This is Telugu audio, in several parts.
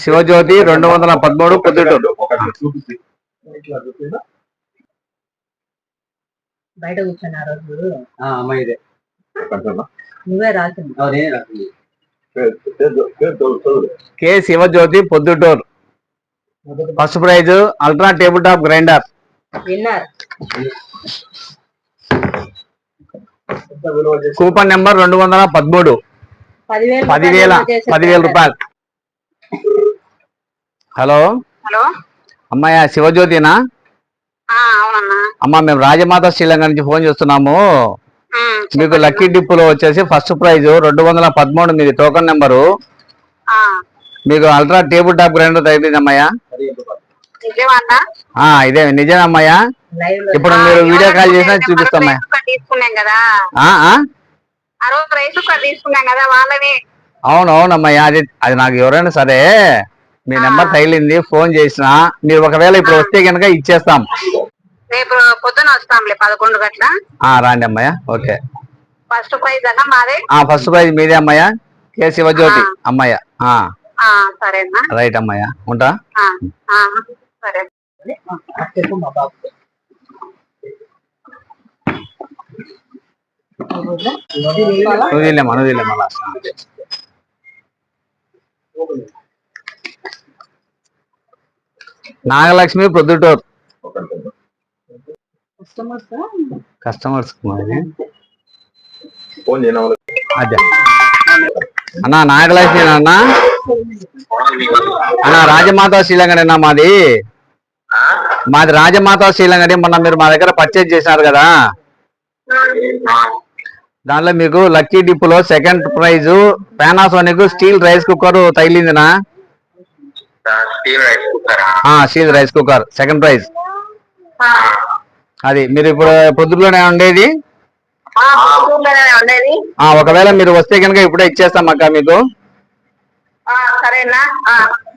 శివజ్యోతి 213 పొద్దుటూరు. బయట కూర్చున్నా రోజు నువ్వే రాసింది. K Sivajyothi Proddatur. First prize ultra table top grinder. Winner. Coupon number 213. 10,000 రూపాయలు. హలో అమ్మాయ శివజ్యోతినా? అమ్మా మేము రాజమాత శ్రీలంక నుంచి ఫోన్ చేస్తున్నాము. మీకు లక్కీ డిప్పులో వచ్చేసి ఫస్ట్ ప్రైజ్ 213 మీది టోకన్ నెంబరు. మీకు అల్ట్రా టేబుల్ టాప్ గ్రైండర్ తగ్గింది అమ్మాయ. ఇదే నిజమేమ్మయ్యా. ఇప్పుడు మీరు వీడియో కాల్ చేసినా చూపిస్తామయ్యా. అవునవునమ్మయ్యా, అది నాకు ఎవరైనా సరే మీ నెంబర్ తగిలింది ఫోన్ చేసినా మీరు ఒకవేళ ఇప్పుడు వస్తే కనుక ఇచ్చేస్తాం. రేపు పొద్దున వస్తాంలే 11 గంటల. రాండి అమ్మయ్య. ఓకే. ఫస్ట్ ప్రైజ్ అన్న మాదే. ఫస్ట్ ప్రైజ్ మీదే అమ్మయ్య. కె శివజ్యోతి అమ్మయ్య. సరేనా? రైట్ అమ్మయ్య, ఉంటా. సరే. నువ్వు నాగలక్ష్మి ప్రొద్దుటూరు. కస్టమర్స్ అదే అన్నా నాగలక్ష్మి అన్నా. అన్నా రాజమాత శ్రీలంకనేనా మాది? రాజమాత శ్రీలంకనే. మొన్న మీరు మా దగ్గర పర్చేజ్ చేసినారు కదా, దాంట్లో మీకు లక్కీ డిప్పులో second prize Panasonic steel rice cooker తగిలిందినా? Steel rice cooker second prize. అది మీరు ఇప్పుడు పొద్దులోనే ఉండేది. ఒకవేళ మీరు వస్తే కనుక ఇప్పుడే ఇచ్చేస్తాం అక్క మీకు.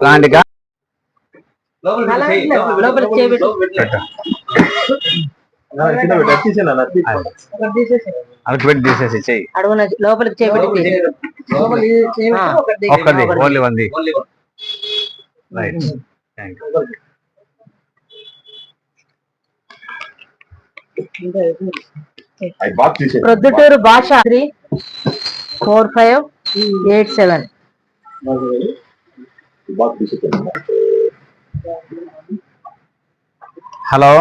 రాండికా. అరకు పెట్టి తీసేసి చెయ్యి. లోపలికి చేపెట్టి ఒక్కది ఓన్లీ ఉంది. Right, thank you. Proddatur Basha 34587. Hello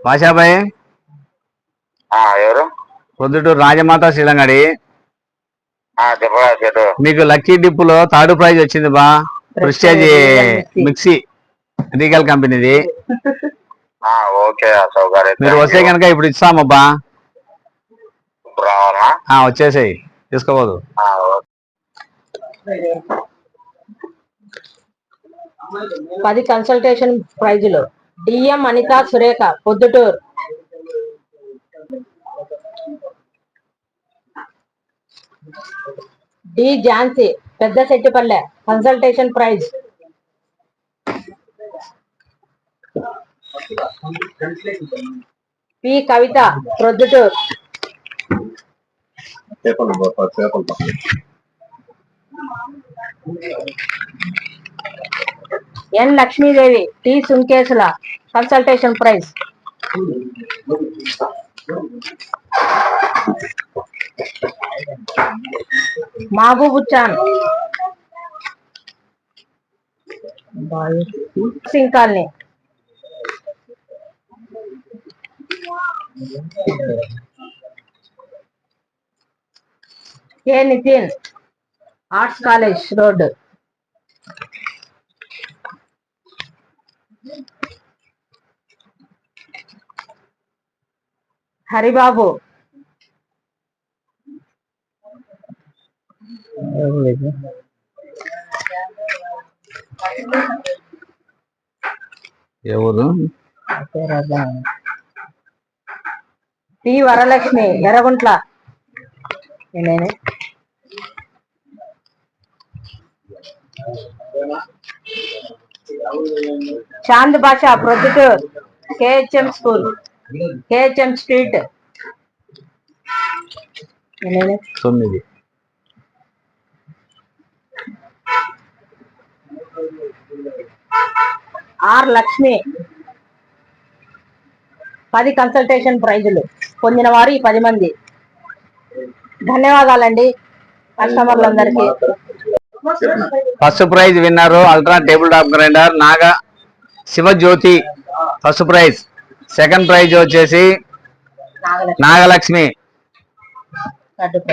భాషాబాయ్, ఎవరు? ప్రొద్దుటూరు రాజమాత శ్రీలంగడి. మీకు లక్కీ డిప్పులో థర్డ్ ప్రైజ్ వచ్చింది బా. ప్రెస్టేజ్ మిక్సీ రీగల్ కంపెనీది. మీరు వస్తే కనుక ఇప్పుడు ఇస్తామబ్బా. వచ్చేసాయి, తీసుకోవద్దు. 10 కన్సల్టేషన్ ప్రైజులు. DM Anitha Surekha Proddatur. D Jhansi Pedda Settipalle consolation prize. P Kavitha Proddatur. N Lakshmidevi T Sunkesula consolation prize. మహబూబుచ్చాన్ Singh colony. K Nitin arts college road. Haribabu ఎవరు? T Varalakshmi Erraguntla. Chand Basha Proddatur KHM school KHM street. 9. R Lakshmi 10 consolation ప్రైజులు పొందిన వారు ఈ 10 మంది. ధన్యవాదాలండి కస్టమర్లందరికీ. First prize winner ultra table top grinder Naga Sivajyothi first prize. Second prize వచ్చేసి నాగలక్ష్మి.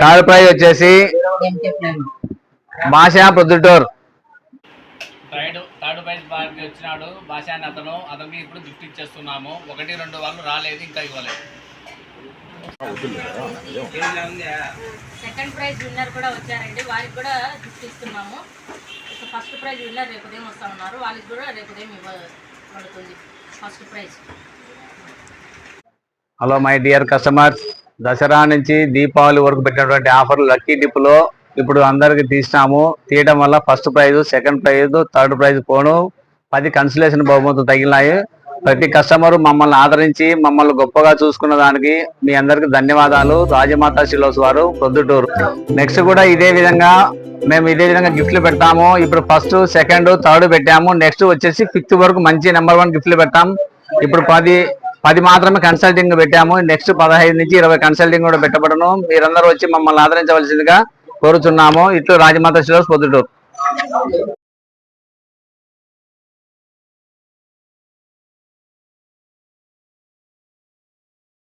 థర్డ్ ప్రైజ్ వచ్చేసి భాషా ప్రొద్దుటూర్. థర్డ్ ప్రైజ్ బాగా వచ్చినాడు భాష అని అతనికి ఇప్పుడు గిఫ్ట్ ఇచ్చేస్తున్నాము. 1-2 వాళ్ళు రాలేదు, ఇంకా ఇవ్వలేదు. సెకండ్ ప్రైజ్ విన్నర్ కూడా వచ్చారండి, వారికి కూడా గిఫ్ట్ ఇస్తున్నాము. ఫస్ట్ ప్రైజ్ విన్నర్ రేపు ఉదయం వస్తా ఉన్నారు, వాళ్ళకి కూడా రేపు ఉదయం ఇవ్వబడుతుంది first prize. Hello my dear customers, Dasara నుంచి దీపావళి వరకు పెట్టినటువంటి ఆఫర్లు లక్కీ డిప్లో ఇప్పుడు అందరికి తీసినాము. తీయడం వల్ల first prize, second prize, third prize పోను 10 కన్సలేషన్ బహుమతులు తగిలినాయి. ప్రతి కస్టమర్ మమ్మల్ని ఆదరించి మమ్మల్ని గొప్పగా చూసుకున్న దానికి మీ అందరికి ధన్యవాదాలు. రాజమాత సిలోస్ వారు ప్రొద్దుటూరు. నెక్స్ట్ కూడా ఇదే విధంగా గిఫ్ట్లు పెడతాము. ఇప్పుడు ఫస్ట్, సెకండ్, థర్డ్ పెట్టాము. నెక్స్ట్ వచ్చేసి 5th వరకు మంచి నెంబర్ 1 గిఫ్ట్లు పెట్టాం. ఇప్పుడు 10 మాత్రమే కన్సల్టింగ్ పెట్టాము. నెక్స్ట్ 15 నుంచి 20 కన్సల్టింగ్ కూడా పెట్టబడను. మీరందరూ వచ్చి మమ్మల్ని ఆదరించవలసిందిగా కోరుచున్నాము. ఇట్లు రాజమాత సిలోస్ ప్రొద్దుటూరు.